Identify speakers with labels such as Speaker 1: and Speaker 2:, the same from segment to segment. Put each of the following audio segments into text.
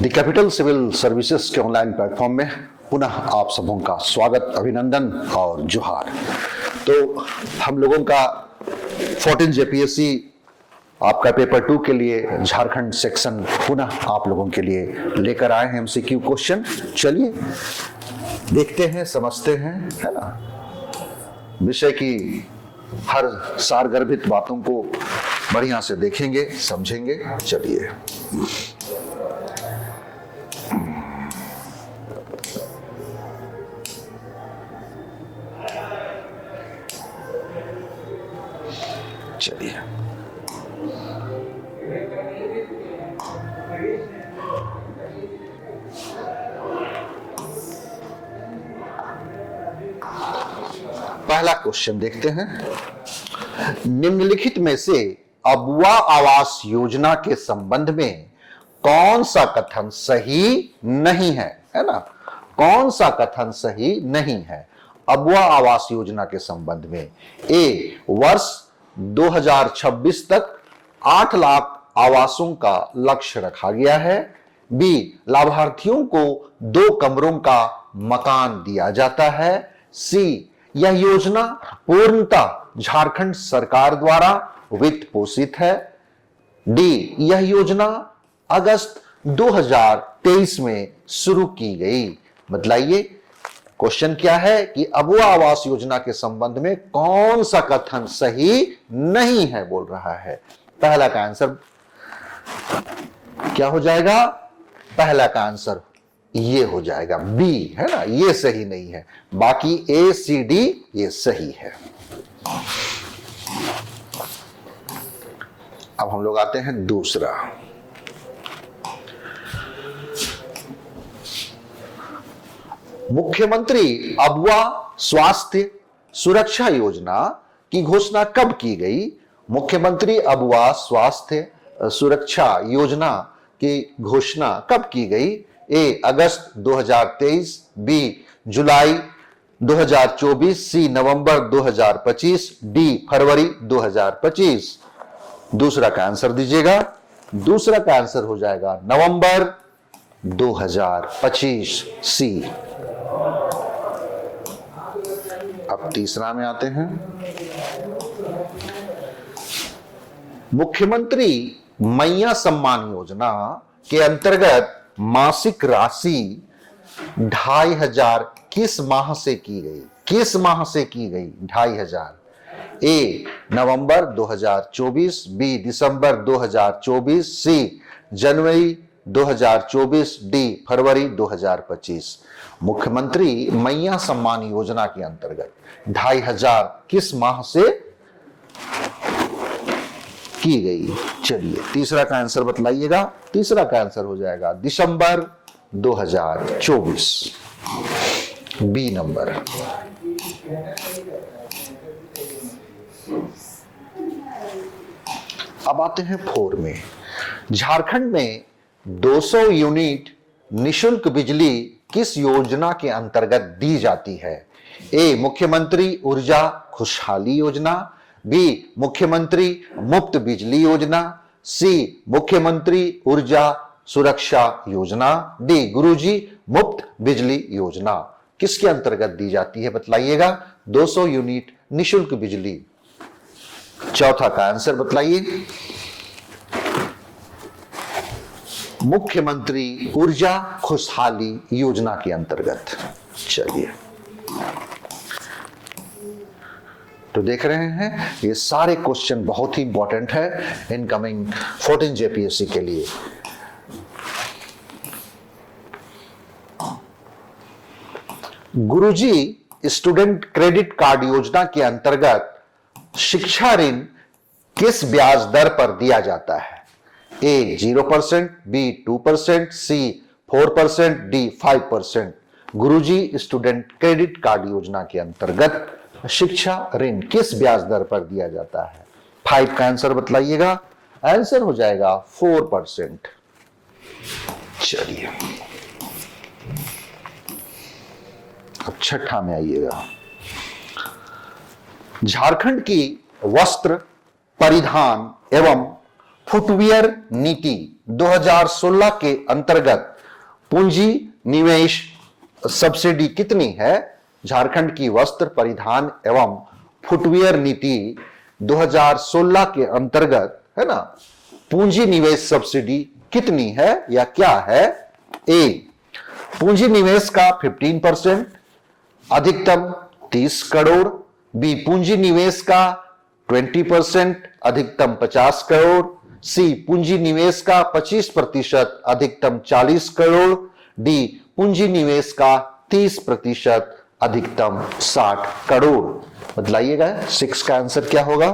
Speaker 1: The capital civil services के online platform में पुनः आप सबों का स्वागत, अभिनंदन और जोहार। तो हम लोगों का 14 जेपीएससी आपका पेपर 2 के लिए झारखंड सेक्शन पुनः आप लोगों के लिए लेकर आए हैं एमसीक्यू क्वेश्चन। चलिए देखते हैं, समझते हैं, है ना, विषय की हर सारगर्भित बातों को बढ़िया से देखेंगे, समझेंगे। चलिए चलिए पहला क्वेश्चन देखते हैं। निम्नलिखित में से अबुआ आवास योजना के संबंध में कौन सा कथन सही नहीं है ना? कौन सा कथन सही नहीं है अबुआ आवास योजना के संबंध में? ए, वर्ष 2026 तक 8 लाख आवासों का लक्ष्य रखा गया है। बी, लाभार्थियों को 2 कमरों का मकान दिया जाता है। सी, यह योजना पूर्णतः झारखंड सरकार द्वारा वित्त पोषित है। डी, यह योजना अगस्त 2023 में शुरू की गई। बतलाइए क्वेश्चन क्या है कि अबुआ आवास योजना के संबंध में कौन सा कथन सही नहीं है बोल रहा है। पहला का आंसर क्या हो जाएगा? पहला का आंसर ये हो जाएगा, बी, है ना, ये सही नहीं है। बाकी ए, सी, डी ये सही है। अब हम लोग आते हैं दूसरा। मुख्यमंत्री अबुआ स्वास्थ्य सुरक्षा योजना की घोषणा कब की गई? मुख्यमंत्री अबुआ स्वास्थ्य सुरक्षा योजना की घोषणा कब की गई? ए, अगस्त 2023, बी, जुलाई 2024, सी, नवंबर 2025, डी, फरवरी 2025। दूसरा का आंसर दीजिएगा। दूसरा का आंसर हो जाएगा नवंबर 2025, सी। अब तीसरा में आते हैं। मुख्यमंत्री मैया सम्मान योजना के अंतर्गत मासिक राशि 2500 किस माह से की गई? किस माह से की गई 2500? ए, नवंबर 2024, बी, दिसंबर 2024, सी, जनवरी 2024, डी, फरवरी 2025। मुख्यमंत्री मैया सम्मान योजना के अंतर्गत 2500 किस माह से की गई? चलिए तीसरा का आंसर बतलाइएगा। तीसरा का आंसर हो जाएगा दिसंबर 2024, बी नंबर। अब आते हैं 4 में। झारखंड में 200 यूनिट निशुल्क बिजली किस योजना के अंतर्गत दी जाती है? ए, मुख्यमंत्री ऊर्जा खुशहाली योजना, बी, मुख्यमंत्री मुफ्त बिजली योजना, सी, मुख्यमंत्री ऊर्जा सुरक्षा योजना, डी, गुरुजी मुफ्त बिजली योजना। किसके अंतर्गत दी जाती है बतलाइएगा? 200 यूनिट निशुल्क बिजली। चौथा का आंसर बतलाइए। मुख्यमंत्री ऊर्जा खुशहाली योजना के अंतर्गत। चलिए तो देख रहे हैं ये सारे क्वेश्चन बहुत ही इंपॉर्टेंट है इनकमिंग 14 जेपीएससी के लिए। गुरुजी स्टूडेंट क्रेडिट कार्ड योजना के अंतर्गत शिक्षा ऋण किस ब्याज दर पर दिया जाता है? ए, 0%, बी, 2%, सी, 4%, डी, 5%। गुरुजी स्टूडेंट क्रेडिट कार्ड योजना के अंतर्गत शिक्षा ऋण किस ब्याज दर पर दिया जाता है? 5 का आंसर बतलाइएगा। आंसर हो जाएगा 4%। चलिए अब छठा में आइएगा। झारखंड की वस्त्र परिधान एवं फुटवियर नीति 2016 के अंतर्गत पूंजी निवेश सब्सिडी कितनी है? झारखंड की वस्त्र परिधान एवं फुटवियर नीति 2016 के अंतर्गत है ना, पूंजी निवेश सब्सिडी कितनी है या क्या है? ए, पूंजी निवेश का 15%, अधिकतम 30 करोड़। बी, पूंजी निवेश का 20%, अधिकतम 50 करोड़। सी, पूंजी निवेश का 25%, अधिकतम 40 करोड़। डी, पूंजी निवेश का 30%, अधिकतम 60 करोड़। बतलाइएगा 6 का आंसर क्या होगा?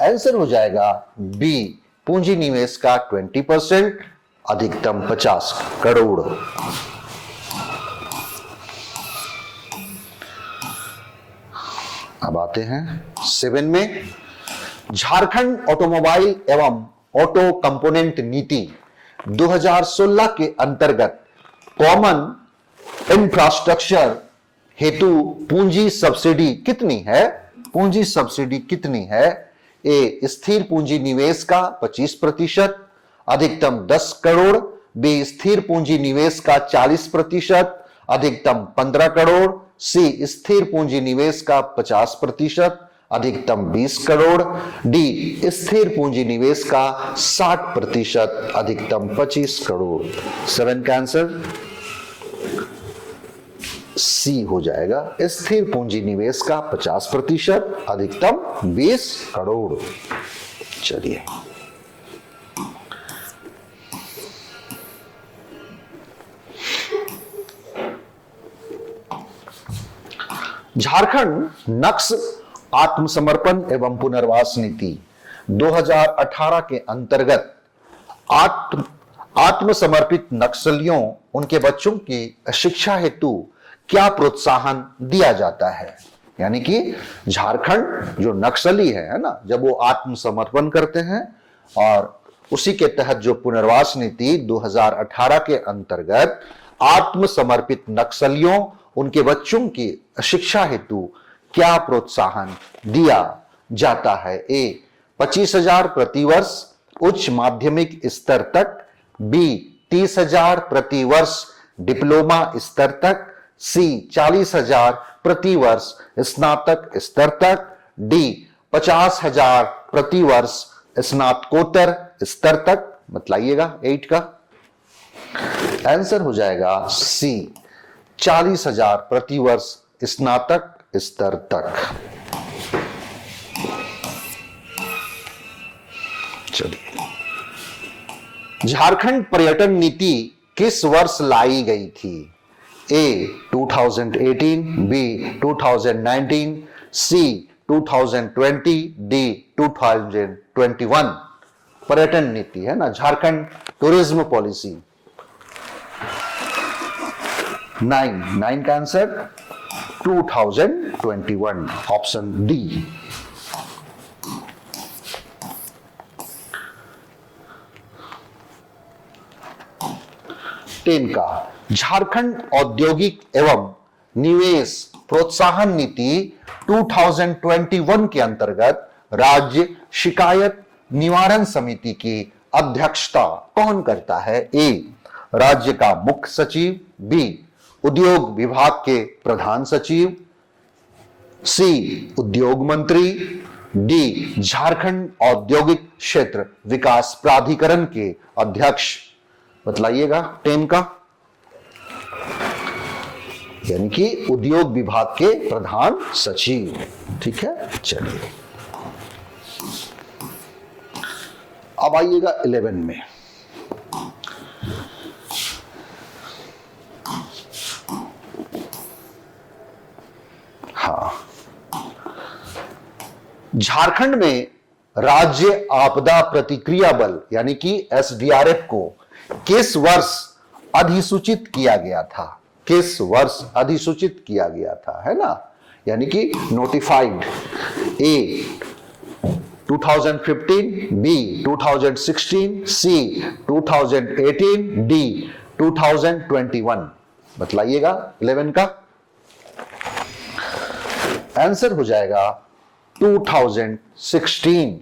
Speaker 1: आंसर हो जाएगा बी, पूंजी निवेश का 20%, अधिकतम 50 करोड़। अब आते हैं 7 में। झारखंड ऑटोमोबाइल एवं ऑटो कंपोनेंट नीति 2016 के अंतर्गत कॉमन इंफ्रास्ट्रक्चर हेतु पूंजी सब्सिडी कितनी है? पूंजी सब्सिडी कितनी है? ए, स्थिर पूंजी निवेश का 25%, अधिकतम 10 करोड़। बी, स्थिर पूंजी निवेश का 40%, अधिकतम 15 करोड़। सी, स्थिर पूंजी निवेश का 50%, अधिकतम 20 करोड़। डी, स्थिर पूंजी निवेश का 60%, अधिकतम 25 करोड़। 7 का आंसर सी हो जाएगा, स्थिर पूंजी निवेश का 50%, अधिकतम 20 करोड़। चलिए झारखंड नक्स आत्मसमर्पण एवं पुनर्वास नीति 2018 के अंतर्गत आत्मसमर्पित नक्सलियों उनके बच्चों की शिक्षा हेतु क्या प्रोत्साहन दिया जाता है? यानी कि झारखंड जो नक्सली है ना, जब वो आत्मसमर्पण करते हैं और उसी के तहत जो पुनर्वास नीति 2018 के अंतर्गत आत्मसमर्पित नक्सलियों उनके बच्चों की शिक्षा हेतु क्या प्रोत्साहन दिया जाता है? ए, 25,000 प्रतिवर्ष उच्च माध्यमिक स्तर तक। बी, 30,000 प्रतिवर्ष डिप्लोमा स्तर तक। सी, 40,000 प्रतिवर्ष स्नातक स्तर तक। डी, 50,000 प्रतिवर्ष स्नातकोत्तर स्तर तक। बतलाइएगा 8 का आंसर हो जाएगा सी, 40,000 प्रतिवर्ष स्नातक स्तर तक। चलिए, झारखंड पर्यटन नीति किस वर्ष लाई गई थी? ए, 2018, बी, 2019, सी, 2020, डी, 2021। पर्यटन नीति है ना, झारखंड टूरिज्म पॉलिसी। 9 का आंसर 2021, ऑप्शन डी। टेन का झारखंड औद्योगिक एवं निवेश प्रोत्साहन नीति 2021 के अंतर्गत राज्य शिकायत निवारण समिति की अध्यक्षता कौन करता है? ए, राज्य का मुख्य सचिव। बी, उद्योग विभाग के प्रधान सचिव। सी, उद्योग मंत्री। डी, झारखंड औद्योगिक क्षेत्र विकास प्राधिकरण के अध्यक्ष। बतलाइएगा 10 का, यानी कि उद्योग विभाग के प्रधान सचिव। ठीक है, चलिए अब आइएगा 11 में। हाँ, झारखंड में राज्य आपदा प्रतिक्रिया बल यानी कि एसडीआरएफ को किस वर्ष अधिसूचित किया गया था? किस वर्ष अधिसूचित किया गया था, है ना, यानी कि नोटिफाइड। ए, 2015, बी, 2016, सी, 2018, डी, 2021। बतलाइएगा 11 का आंसर हो जाएगा 2016।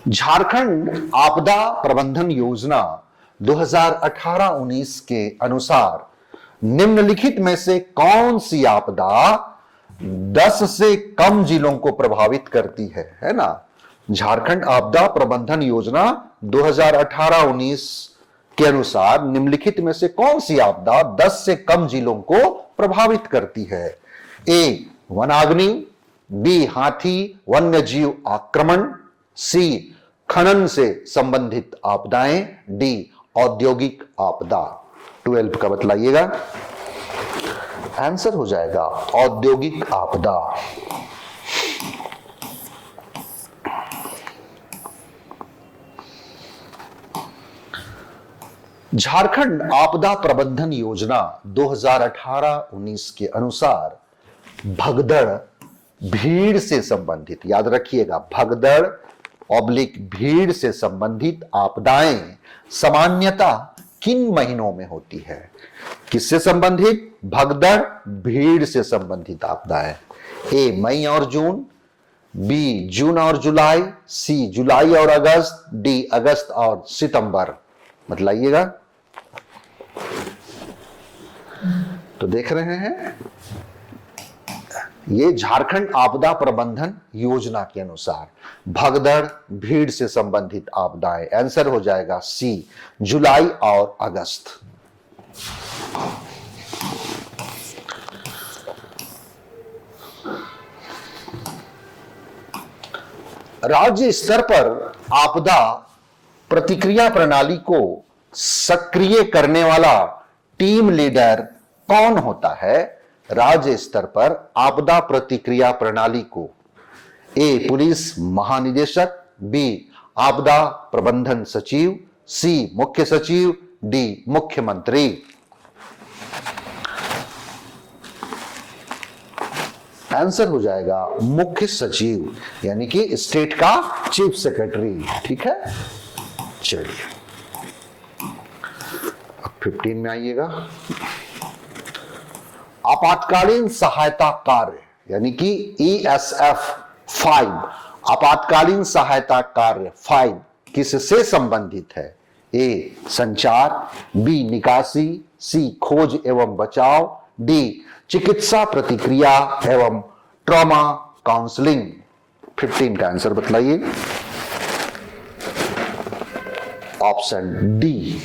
Speaker 1: झारखंड आपदा प्रबंधन योजना 2018-19 के अनुसार निम्नलिखित में से कौन सी आपदा 10 से कम जिलों को प्रभावित करती है ना। झारखंड आपदा प्रबंधन योजना 2018-19 के अनुसार निम्नलिखित में से कौन सी आपदा 10 से कम जिलों को प्रभावित करती है। ए वनाग्नि, बी हाथी वन्यजीव आक्रमण, सी खनन से संबंधित आपदाएं, डी औद्योगिक आपदा। 12 का बतलाइएगा। आंसर हो जाएगा औद्योगिक आपदा। झारखंड आपदा प्रबंधन योजना 2018-19 के अनुसार भगदड़ भीड़ से संबंधित, याद रखिएगा, भगदड़ ऑब्लिक भीड़ से संबंधित आपदाएं सामान्यतः किन महीनों में होती है। किससे संबंधित? भगदड़ भीड़ से संबंधित आपदाएं। ए मई और जून, बी जून और जुलाई, सी जुलाई और अगस्त, डी अगस्त और सितंबर। बतलाइएगा। तो देख रहे हैं, ये झारखंड आपदा प्रबंधन योजना के अनुसार भगदड़ भीड़ से संबंधित आपदाएं। आंसर हो जाएगा सी जुलाई और अगस्त। राज्य स्तर पर आपदा प्रतिक्रिया प्रणाली को सक्रिय करने वाला टीम लीडर कौन होता है। राज्य स्तर पर आपदा प्रतिक्रिया प्रणाली को ए पुलिस महानिदेशक, बी आपदा प्रबंधन सचिव, सी मुख्य सचिव, डी मुख्यमंत्री। आंसर हो जाएगा मुख्य सचिव, यानी कि स्टेट का चीफ सेक्रेटरी। ठीक है, चलिए अब 15 में आइएगा। आपातकालीन सहायता कार्य, यानी कि ESF 5, आपातकालीन सहायता कार्य 5 किससे संबंधित है। ए संचार, बी निकासी, सी खोज एवं बचाव, डी चिकित्सा प्रतिक्रिया एवं ट्रॉमा काउंसलिंग। 15 का आंसर बतलाइए। Option D.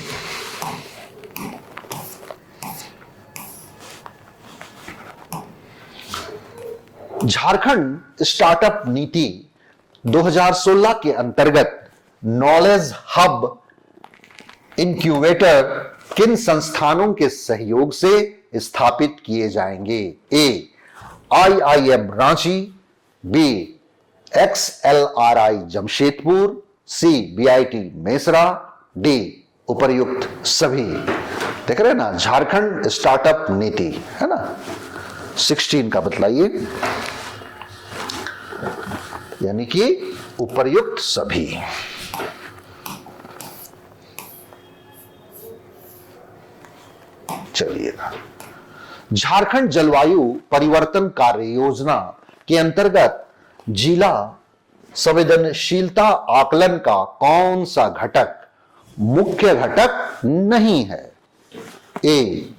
Speaker 1: झारखंड स्टार्टअप नीति 2016 के अंतर्गत नॉलेज हब इंक्यूबेटर किन संस्थानों के सहयोग से स्थापित किए जाएंगे। A IIM Ranchi, B XLRI Jamshedpur, C BIT Mesra, D उपर्युक्त सभी। देख रहे हैं ना, झारखंड स्टार्टअप नीति है ना। 16 का बतलाइए, यानी कि उपर्युक्त सभी। चलिए, झारखंड जलवायु परिवर्तन कार्य योजना के अंतर्गत जिला संवेदनशीलता आकलन का कौन सा घटक मुख्य घटक नहीं है। ए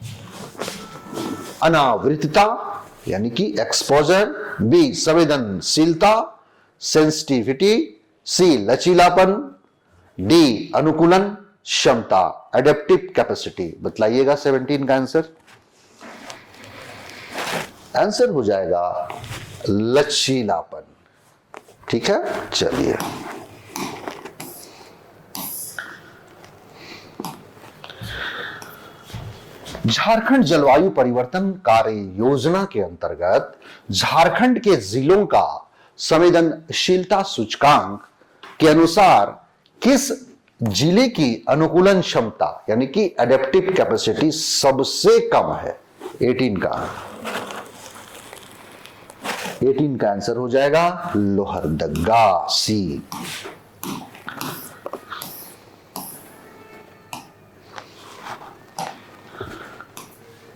Speaker 1: अनावृतता, यानी कि एक्सपोजर, बी संवेदनशीलता सेंसिटिविटी, सी लचीलापन, डी अनुकूलन क्षमता एडेप्टिव कैपेसिटी। बतलाइएगा 17 का आंसर। आंसर हो जाएगा लचीलापन। ठीक है, चलिए झारखंड जलवायु परिवर्तन कार्य योजना के अंतर्गत झारखंड के जिलों का संवेदनशीलता सूचकांक के अनुसार किस जिले की अनुकूलन क्षमता, यानी कि एडेप्टिव कैपेसिटी सबसे कम है। 18 का आंसर हो जाएगा लोहरदगा, सी।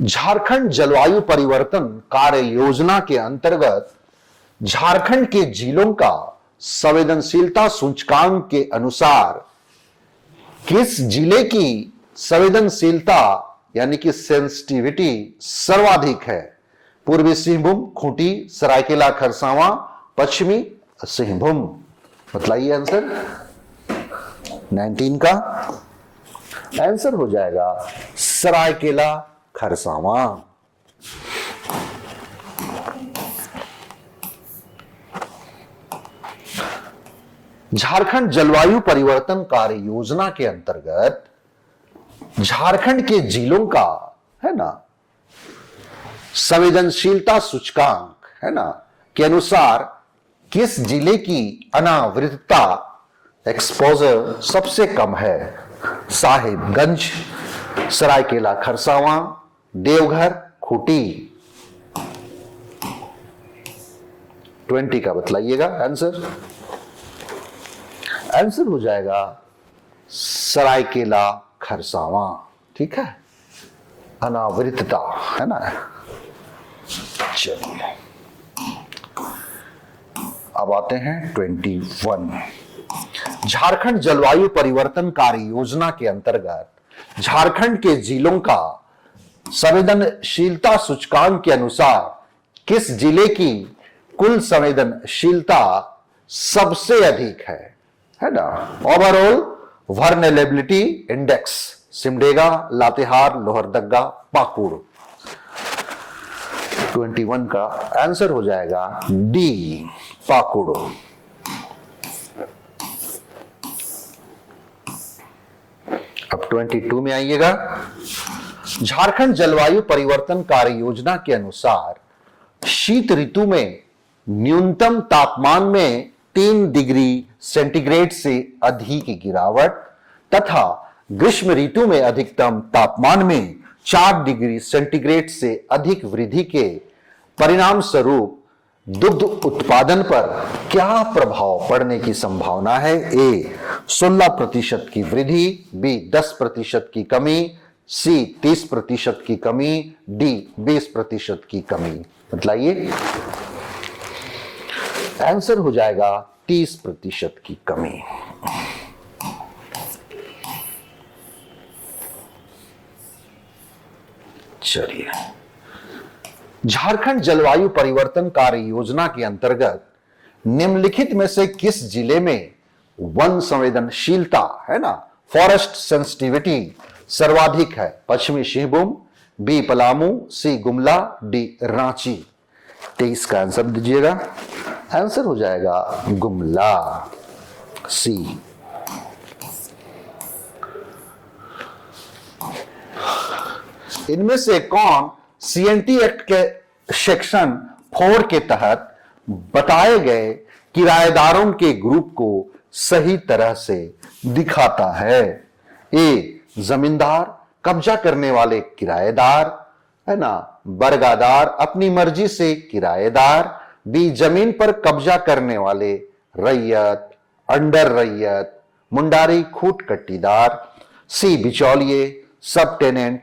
Speaker 1: झारखंड जलवायु परिवर्तन कार्य योजना के अंतर्गत झारखंड के जिलों का संवेदनशीलता सूचकांक के अनुसार किस जिले की संवेदनशीलता यानी कि सेंसिटिविटी सर्वाधिक है? पूर्वी सिंहभूम, खूंटी, सरायकेला खरसावां, पश्चिमी सिंहभूम। बताइए आंसर 19 का आंसर हो जाएगा सरायकेला खरसावां। झारखंड जलवायु परिवर्तन कार्य योजना के अंतर्गत झारखंड के जिलों का है ना संवेदनशीलता सूचकांक है ना के अनुसार किस जिले की अनावृतता एक्सपोजर सबसे कम है? साहिबगंज, सरायकेला खरसावां, देवघर, खूंटी। 20 का बतलाइएगा आंसर। आंसर हो जाएगा सरायकेला खरसावां। ठीक है, अनावृतता है ना। चलिए अब आते हैं 21। झारखंड जलवायु परिवर्तन कार्य योजना के अंतर्गत झारखंड के जिलों का संवेदनशीलता सूचकांक के अनुसार किस जिले की कुल संवेदनशीलता सबसे अधिक है ना? Overall vulnerability index Simdega, Latehar, Lohardaga, Pakur. 21 का आंसर हो जाएगा डी पाकुड़। अब 22 में आइएगा। झारखंड जलवायु परिवर्तन कार्य योजना के अनुसार शीत ऋतु में न्यूनतम तापमान में 3 डिग्री सेंटीग्रेड से अधिक गिरावट तथा ग्रीष्म ऋतु में अधिकतम तापमान में 4 डिग्री सेंटीग्रेड से अधिक वृद्धि के परिणाम स्वरूप दुग्ध उत्पादन पर क्या प्रभाव पड़ने की संभावना है? ए 16% की वृद्धि, बी 10% की कमी, सी 30% की कमी, डी 20% की कमी। बतलाइए आंसर हो जाएगा 30% की कमी। चलिए, झारखंड जलवायु परिवर्तन कार्य योजना के अंतर्गत निम्नलिखित में से किस जिले में वन संवेदनशीलता है ना फॉरेस्ट सेंसिटिविटी सर्वाधिक है? पश्चिमी सिंहभूम, बी पलामू, सी गुमला, डी रांची। 23 का आंसर दीजिएगा। आंसर हो जाएगा गुमला, सी। इनमें से कौन सीएनटी एक्ट के सेक्शन 4 के तहत बताए गए किराएदारों के ग्रुप को सही तरह से दिखाता है? ए जमींदार, कब्जा करने वाले किराएदार है ना, बरगादार, अपनी मर्जी से किराएदार, बी जमीन पर कब्जा करने वाले रैयत, अंडर रैयत, मुंडारी खूट कट्टीदार, सी बिचौलिए, सब टेनेंट,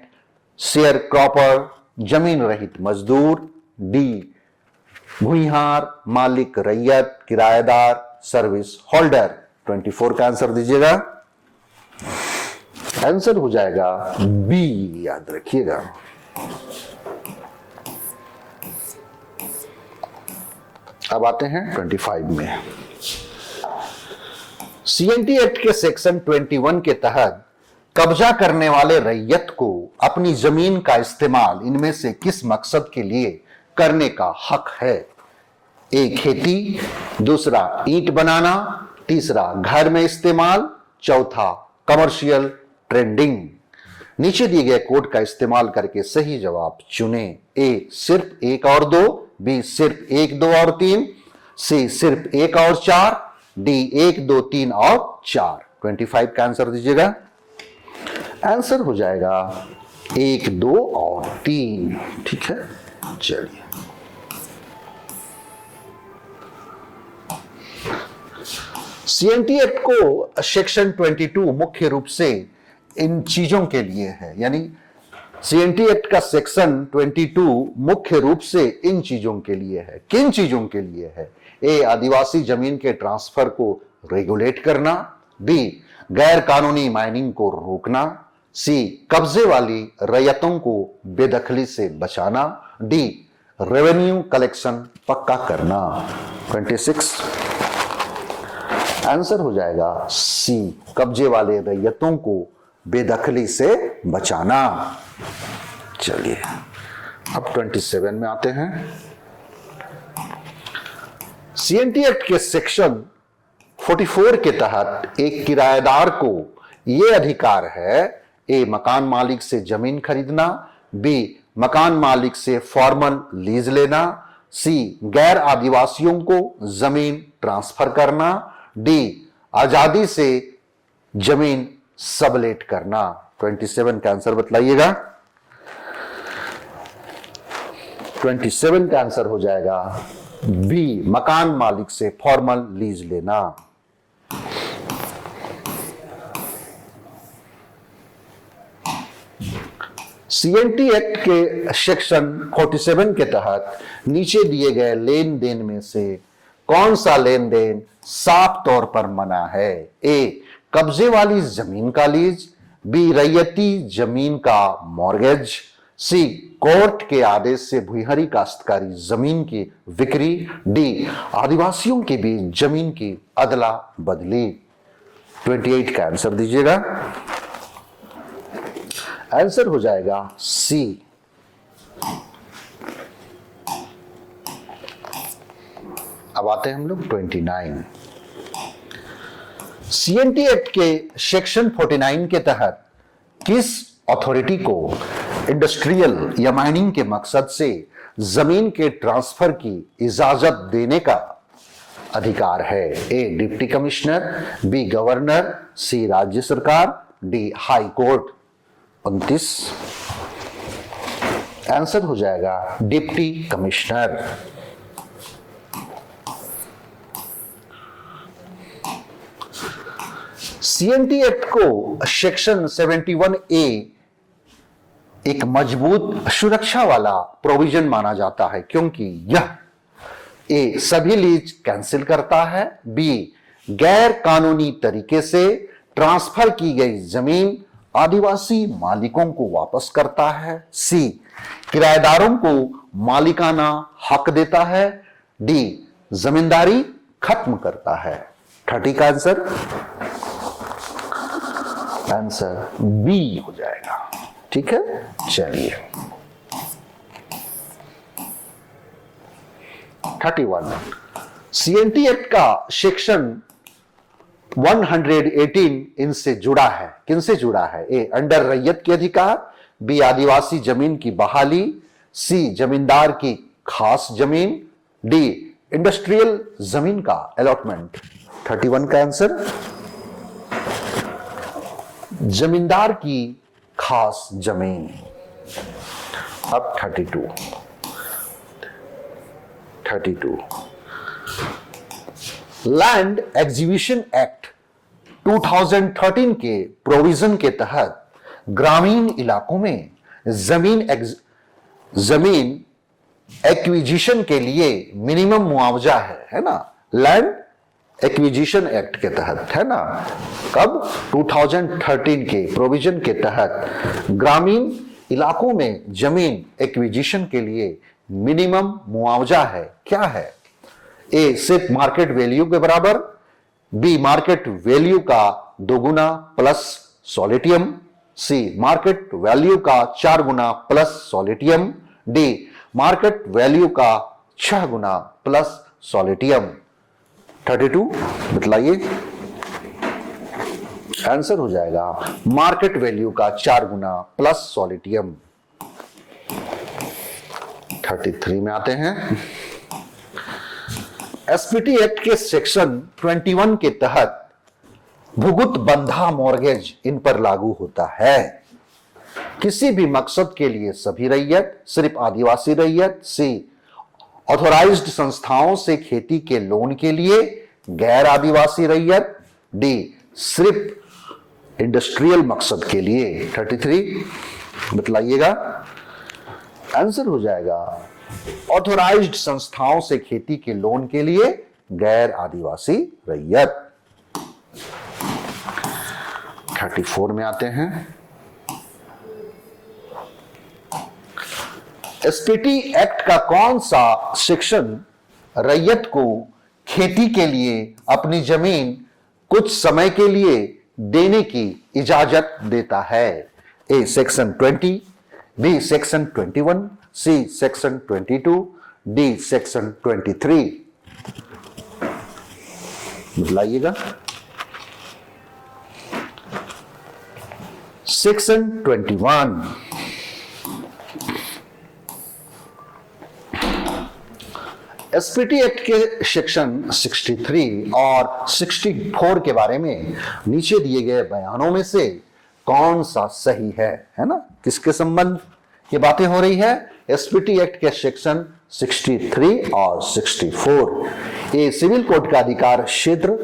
Speaker 1: शेयर क्रॉपर, जमीन रहित मजदूर, डी भूइहार, मालिक रैयत, किराएदार, सर्विस होल्डर। 24 का आंसर दीजिएगा। आंसर हो जाएगा बी, याद रखिएगा। अब आते हैं 25 में। सीएनटी एक्ट के सेक्शन 21 के तहत कब्जा करने वाले रैयत को अपनी जमीन का इस्तेमाल इनमें से किस मकसद के लिए करने का हक है? ए खेती, दूसरा ईंट बनाना, तीसरा घर में इस्तेमाल, चौथा कमर्शियल ट्रेडिंग। नीचे दिए गए कोड का इस्तेमाल करके सही जवाब चुने। ए सिर्फ 1 और 2, बी सिर्फ 1, 2 और 3, सी सिर्फ 1 और 4, डी 1, 2, 3 और 4। 25 का आंसर दीजिएगा। आंसर हो जाएगा 1, 2 और 3। ठीक है, चलिए सीएनटी एक्ट को सेक्शन 22 मुख्य रूप से इन चीजों के लिए है, यानी सीएनटी एक्ट का सेक्शन 22 मुख्य रूप से इन चीजों के लिए है। किन चीजों के लिए है? ए आदिवासी जमीन के ट्रांसफर को रेगुलेट करना, बी गैर कानूनी माइनिंग को रोकना, सी कब्जे वाली रैयतों को बेदखली से बचाना, डी रेवेन्यू कलेक्शन पक्का करना। 26 आंसर हो जाएगा सी कब्जे वाले रैयतों को बेदखली से बचाना। चलिए अब 27 में आते हैं। सीएनटी एक्ट के सेक्शन 44 के तहत एक किराएदार को यह अधिकार है, ए मकान मालिक से जमीन खरीदना, बी मकान मालिक से फॉर्मल लीज लेना, सी गैर आदिवासियों को जमीन ट्रांसफर करना, डी आजादी से जमीन सबलेट करना। 27 का आंसर बतलाइएगा। 27 का आंसर हो जाएगा बी मकान मालिक से फॉर्मल लीज लेना। सीएनटी एक्ट के सेक्शन 47 के तहत नीचे दिए गए लेन देन में से कौन सा लेन देन साफ तौर पर मना है? ए कब्जे वाली जमीन का लीज, बी रैयती जमीन का मॉर्गेज, सी कोर्ट के आदेश से भूहरी काश्तकारी जमीन की बिक्री, डी आदिवासियों के बीच जमीन की अदला बदली। 28 का आंसर दीजिएगा। आंसर हो जाएगा सी। अब आते हैं हम लोग 29। सीएनटी एक्ट के सेक्शन 49 के तहत किस अथॉरिटी को इंडस्ट्रियल या माइनिंग के मकसद से जमीन के ट्रांसफर की इजाजत देने का अधिकार है? ए डिप्टी कमिश्नर, बी गवर्नर, सी राज्य सरकार, डी हाई कोर्ट। 29 आंसर हो जाएगा डिप्टी कमिश्नर। सीएनटी एक्ट को सेक्शन 71A एक मजबूत सुरक्षा वाला प्रोविजन माना जाता है क्योंकि यह ए सभी लीज कैंसिल करता है, बी गैर कानूनी तरीके से ट्रांसफर की गई जमीन आदिवासी मालिकों को वापस करता है, सी किराएदारों को मालिकाना हक देता है, डी जमींदारी खत्म करता है। 30 का आंसर बी हो जाएगा। ठीक है, चलिए 31 सीएनटी एक्ट का सेक्शन 118 इनसे जुड़ा है। किनसे जुड़ा है? ए अंडर रैयत के अधिकार, बी आदिवासी जमीन की बहाली, सी जमींदार की खास जमीन, डी इंडस्ट्रियल जमीन का अलॉटमेंट। 31 का आंसर जमींदार की खास जमीन। अब 32 लैंड एग्जीबिशन एक्ट 2013 के प्रोविजन के तहत ग्रामीण इलाकों में जमीन एक्विजिशन के लिए मिनिमम मुआवजा है ना, लैंड एक्विजिशन एक्ट के तहत, है ना। कब? 2013 के प्रोविजन के तहत ग्रामीण इलाकों में जमीन एक्विजिशन के लिए मिनिमम मुआवजा है। क्या है? ए सिर्फ मार्केट वैल्यू के बराबर, बी मार्केट वैल्यू का 2 गुना प्लस सॉलिटियम, सी मार्केट वैल्यू का 4 गुना प्लस सॉलिटियम, डी मार्केट वैल्यू का 6 गुना प्लस सॉलिटियम। 32 बतलाइए। आंसर हो जाएगा मार्केट वैल्यू का 4 गुना प्लस सॉलिटियम। 33 में आते हैं। एसपीटी एक्ट के सेक्शन 21 के तहत भुगुत बंधा मॉर्गेज इन पर लागू होता है। किसी भी मकसद के लिए सभी रैयत, सिर्फ आदिवासी रैयत, सी ऑथोराइज्ड संस्थाओं से खेती के लोन के लिए गैर आदिवासी रैयत, डी सिर्फ इंडस्ट्रियल मकसद के लिए। 33 बतलाइएगा। आंसर हो जाएगा ऑथोराइज्ड संस्थाओं से खेती के लोन के लिए गैर आदिवासी रैयत। 34 में आते हैं। एसपीटी एक्ट का कौन सा सेक्शन रैयत को खेती के लिए अपनी जमीन कुछ समय के लिए देने की इजाजत देता है? A section 20, B section 21, C section 22, D section 23। बताइएगा। सेक्शन 21। एसपीटी एक्ट के सेक्शन 63 और 64 के बारे में नीचे दिए गए बयानों में से कौन सा सही है ना? किसके संबंध ये बातें हो रही है? एसपीटी एक्ट के सेक्शन 63 और 64। ये सिविल कोड का अधिकार क्षेत्र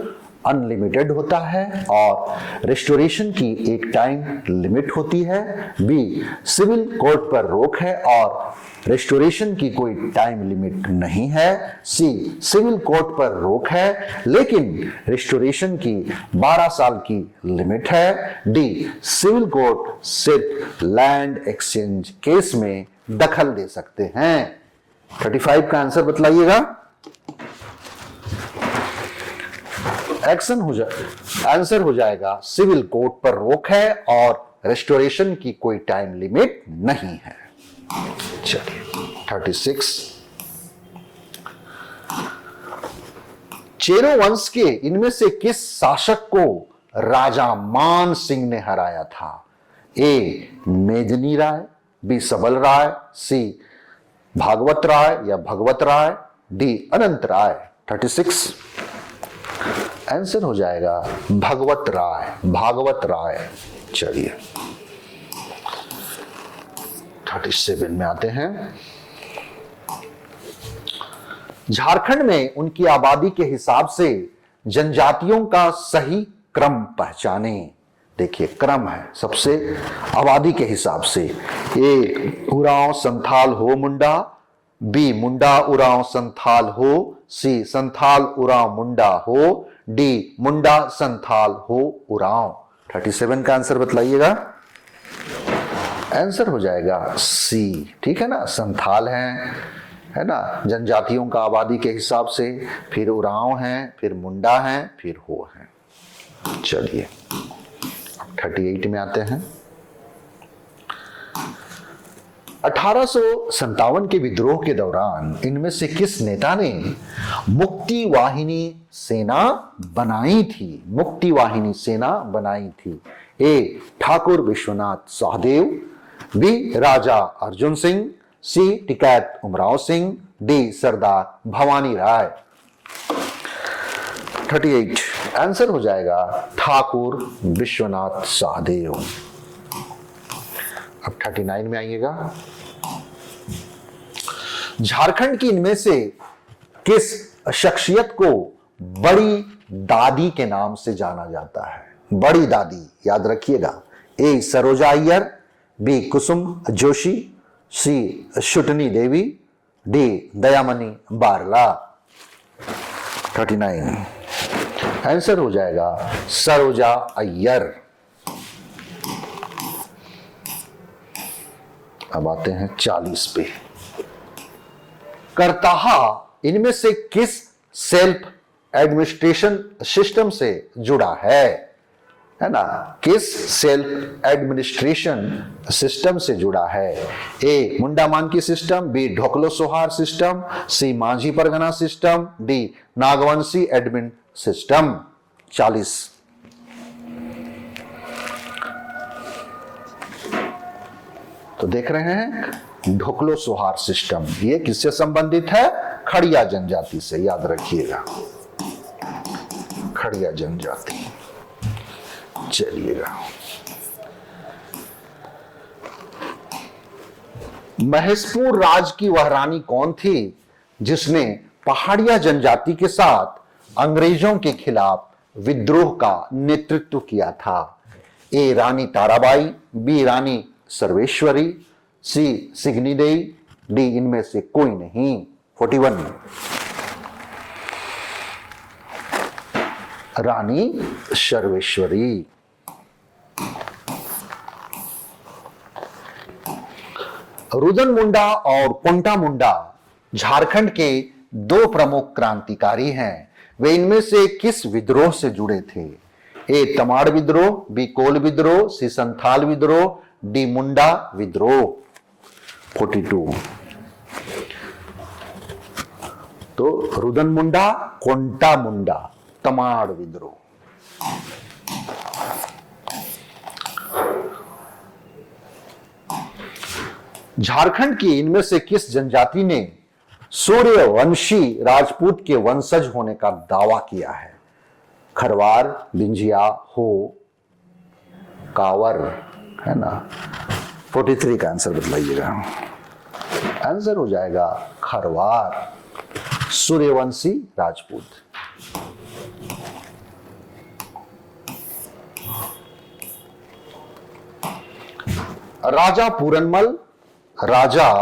Speaker 1: अनलिमिटेड होता है और रेस्टोरेशन की एक टाइम लिमिट होती है। बी सिविल कोर्ट पर रोक है और रेस्टोरेशन की कोई टाइम लिमिट नहीं है। सी सिविल कोर्ट पर रोक है लेकिन रेस्टोरेशन की 12 साल की लिमिट है। डी सिविल कोर्ट सिर्फ लैंड एक्सचेंज केस में दखल दे सकते हैं। 35 का आंसर बतलाइएगा। आंसर हो जाएगा सिविल कोर्ट पर रोक है और रेस्टोरेशन की कोई टाइम लिमिट नहीं है। चलिए 36। चेरो वंश के इनमें से किस शासक को राजा मान सिंह ने हराया था? ए मेदिनी राय, बी सबल राय, सी भागवत राय या भगवत राय, डी अनंत राय। 36 आंसर हो जाएगा भगवत राय, भागवत राय। चलिए 37 में आते हैं। झारखंड में उनकी आबादी के हिसाब से जनजातियों का सही क्रम पहचाने। देखिए क्रम है सबसे आबादी के हिसाब से। ए उरांव संथाल हो मुंडा, बी मुंडा उरांव संथाल हो, सी संथाल उरांव मुंडा हो, डी मुंडा संथाल हो उरांव। 37 का आंसर बतलाइएगा। आंसर हो जाएगा सी। ठीक है ना, संथाल है ना जनजातियों का आबादी के हिसाब से, फिर उरांव हैं, फिर मुंडा हैं, फिर हो हैं। चलिए 38 में आते हैं। 1857 के विद्रोह के दौरान इनमें से किस नेता ने मुक्ति वाहिनी सेना बनाई थी? मुक्ति वाहिनी सेना बनाई थी। ए ठाकुर विश्वनाथ सहदेव, बी राजा अर्जुन सिंह, सी टिकैत उमराव सिंह, डी सरदार भवानी राय। 38 आंसर हो जाएगा ठाकुर विश्वनाथ सहदेव। अब 39 में आइएगा। झारखंड की इनमें से किस शख्सियत को बड़ी दादी के नाम से जाना जाता है? बड़ी दादी याद रखिएगा। ए सरोजा अय्यर, बी कुसुम जोशी, सी शुटनी देवी, डी दयामणि बारला। 39 आंसर हो जाएगा सरोजा अय्यर। अब आते हैं 40 पे। करताहा इनमें से किस सेल्फ एडमिनिस्ट्रेशन सिस्टम से जुड़ा है ना? किस सेल्फ एडमिनिस्ट्रेशन सिस्टम से जुड़ा है? ए मुंडा मानकी सिस्टम, बी ढोकलो सोहार सिस्टम, सी माझी Pargana system, D Nagvanshi admin system. 40 तो देख रहे हैं ढोकलो सोहार सिस्टम, ये किससे संबंधित है? खड़िया जनजाति से, याद रखिएगा खड़िया जनजाति। चलिएगा महेशपुर राज की वह रानी कौन थी जिसने पहाड़िया जनजाति के साथ अंग्रेजों के खिलाफ विद्रोह का नेतृत्व किया था? ए रानी ताराबाई, बी रानी सर्वेश्वरी, सी सिगनी देई, डी इनमें से कोई नहीं। 41 रानी सर्वेश्वरी। रुदन मुंडा और कोंटा मुंडा झारखंड के दो प्रमुख क्रांतिकारी हैं। वे इनमें से किस विद्रोह से जुड़े थे? ए तमाड़ विद्रोह, बी कोल विद्रोह, सी संथाल विद्रोह, डी मुंडा विद्रोह। 42। तो रुदन मुंडा, कोंटा मुंडा, तमाड़ विद्रोह। झारखंड की इनमें से किस जनजाति ने सूर्यवंशी राजपूत के वंशज होने का दावा किया है? खरवार, बिंजिया, हो, कावर, है ना। 43 का आंसर बतलाइएगा। आंसर हो जाएगा खरवार, सूर्यवंशी राजपूत। राजा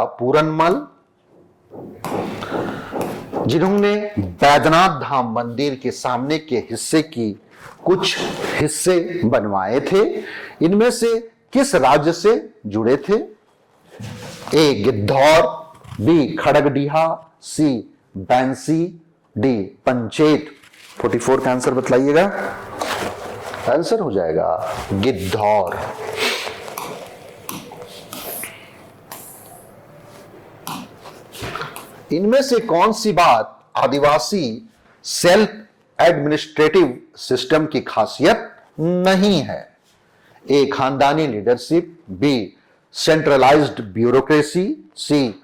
Speaker 1: पूरनमल जिन्होंने बैद्यनाथ धाम मंदिर के सामने के हिस्से की कुछ हिस्से बनवाए थे, इनमें से किस राज्य से जुड़े थे? ए गिद्धौर, बी खड़गडीहा, सी बैंसी, डी पंचेत। 44 का आंसर बतलाइएगा। आंसर हो जाएगा गिद्धौर। इनमें से कौन सी बात आदिवासी सेल्फ एडमिनिस्ट्रेटिव सिस्टम की खासियत नहीं है? ए खानदानी leadership, B centralised bureaucracy, C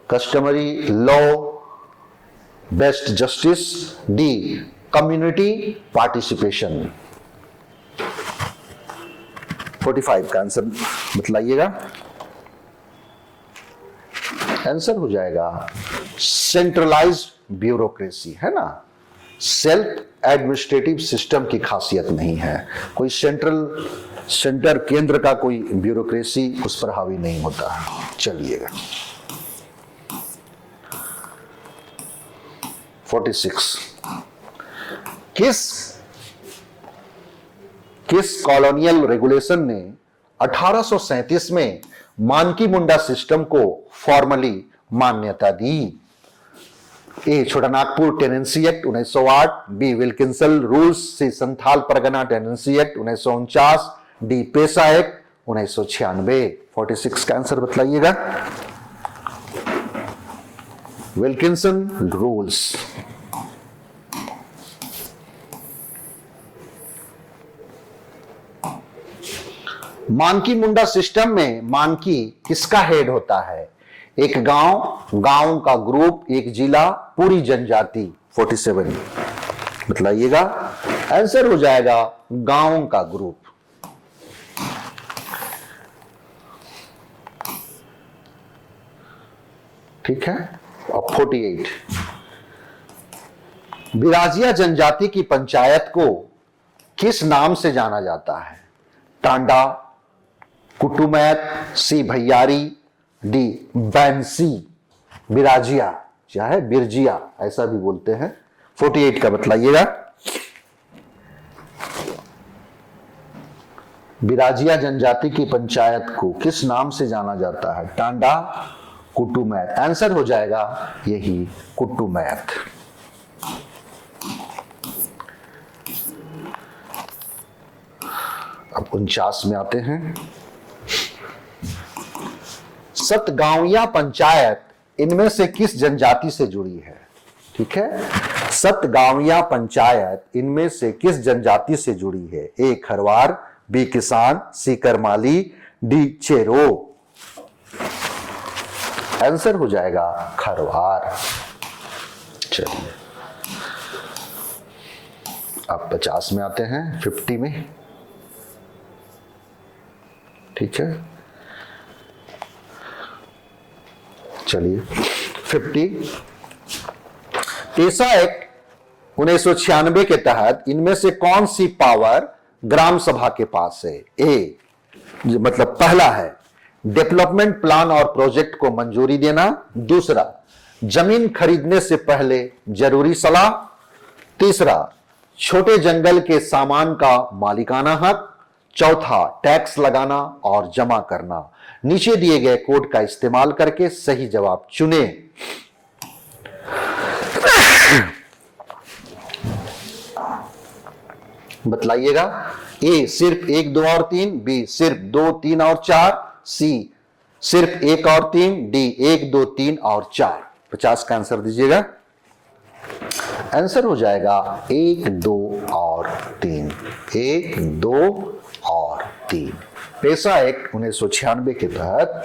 Speaker 1: customary law based justice, D community participation. 45 का आंसर बतलाइएगा। आंसर हो जाएगा सेंट्रलाइज्ड ब्यूरोक्रेसी, है ना। सेल्फ एडमिनिस्ट्रेटिव सिस्टम की खासियत नहीं है, कोई सेंटर केंद्र का कोई ब्यूरोक्रेसी उस पर हावी नहीं होता। चलिएगा 46। किस कॉलोनियल रेगुलेशन ने 1837 में मानकी मुंडा सिस्टम को फॉर्मली मान्यता दी? A Chotanagpur tenancy act 1908, B Wilkinson rules, C Santhal Pargana tenancy act 1949, D PESA act 1996। 46 का answer बतलाइएगा। Wilkinson rules. Manki Munda system में मानकी किसका हेड होता है? एक गांव का ग्रुप, एक जिला, पूरी जनजाति। 47 बतलाइएगा। आंसर हो जाएगा गांव का ग्रुप। ठीक है। अब 48। बिराजिया जनजाति की पंचायत को किस नाम से जाना जाता है? टांडा, कुटुमैत, सी भैयारी, डी बैंसी। बिराजिया चाहे बिरजिया ऐसा भी बोलते हैं। 48 का बतलाइएगा। बिराजिया जनजाति की पंचायत को किस नाम से जाना जाता है? टांडा, कुटुमैत। आंसर हो जाएगा यही कुटुमैत। अब 49 में आते हैं। सतगांविया पंचायत इनमें से किस जनजाति से जुड़ी है? ठीक है। सतगांविया पंचायत इनमें से किस जनजाति से जुड़ी है? ए खरवार, बी किसान, सी करमाली, डी चेरो। आंसर हो जाएगा खरवार। चलिए अब 50 में आते हैं। 50 में ठीक है। चलिए 50। पेशा एक्ट 1996 के तहत इनमें से कौन सी पावर ग्राम सभा के पास है? ए मतलब पहला है डेवलपमेंट प्लान और प्रोजेक्ट को मंजूरी देना, दूसरा जमीन खरीदने से पहले जरूरी सलाह, तीसरा, छोटे जंगल के सामान का मालिकाना हक। चौथा, टैक्स लगाना और जमा करना। नीचे दिए गए कोड का इस्तेमाल करके सही जवाब चुने। बतलाइएगा। ए सिर्फ 1, 2 और 3, बी सिर्फ 2, 3 और 4, सी सिर्फ 1 और 3, डी 1, 2, 3 और 4। 50 का आंसर दीजिएगा। आंसर हो जाएगा 1, 2 और 3। 1, 2 और 3। पेशा एक्ट 1996 के तहत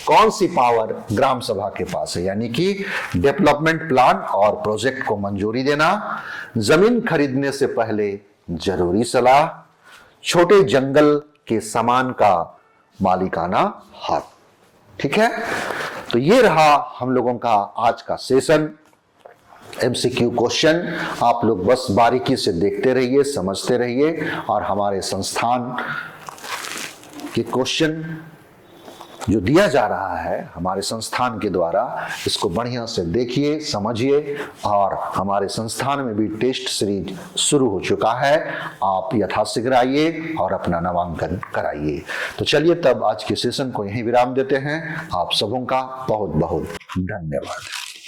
Speaker 1: कौन सी पावर ग्राम सभा के पास है? यानी कि डेवलपमेंट प्लान और प्रोजेक्ट को मंजूरी देना, जमीन खरीदने से पहले जरूरी सलाह, छोटे जंगल के सामान का मालिकाना हक। ठीक है, तो ये रहा हम लोगों का आज का सेशन। एमसीक्यू क्वेश्चन आप लोग बस बारीकी से देखते रहिए, समझते रहिए और हमारे संस्थान के क्वेश्चन जो दिया जा रहा है हमारे संस्थान के द्वारा, इसको बढ़िया से देखिए, समझिए। और हमारे संस्थान में भी टेस्ट सीरीज शुरू हो चुका है, आप यथाशीघ्र आइए और अपना नामांकन कराइए। तो चलिए तब आज के सेशन को यहीं विराम देते हैं। आप सबों का बहुत बहुत धन्यवाद।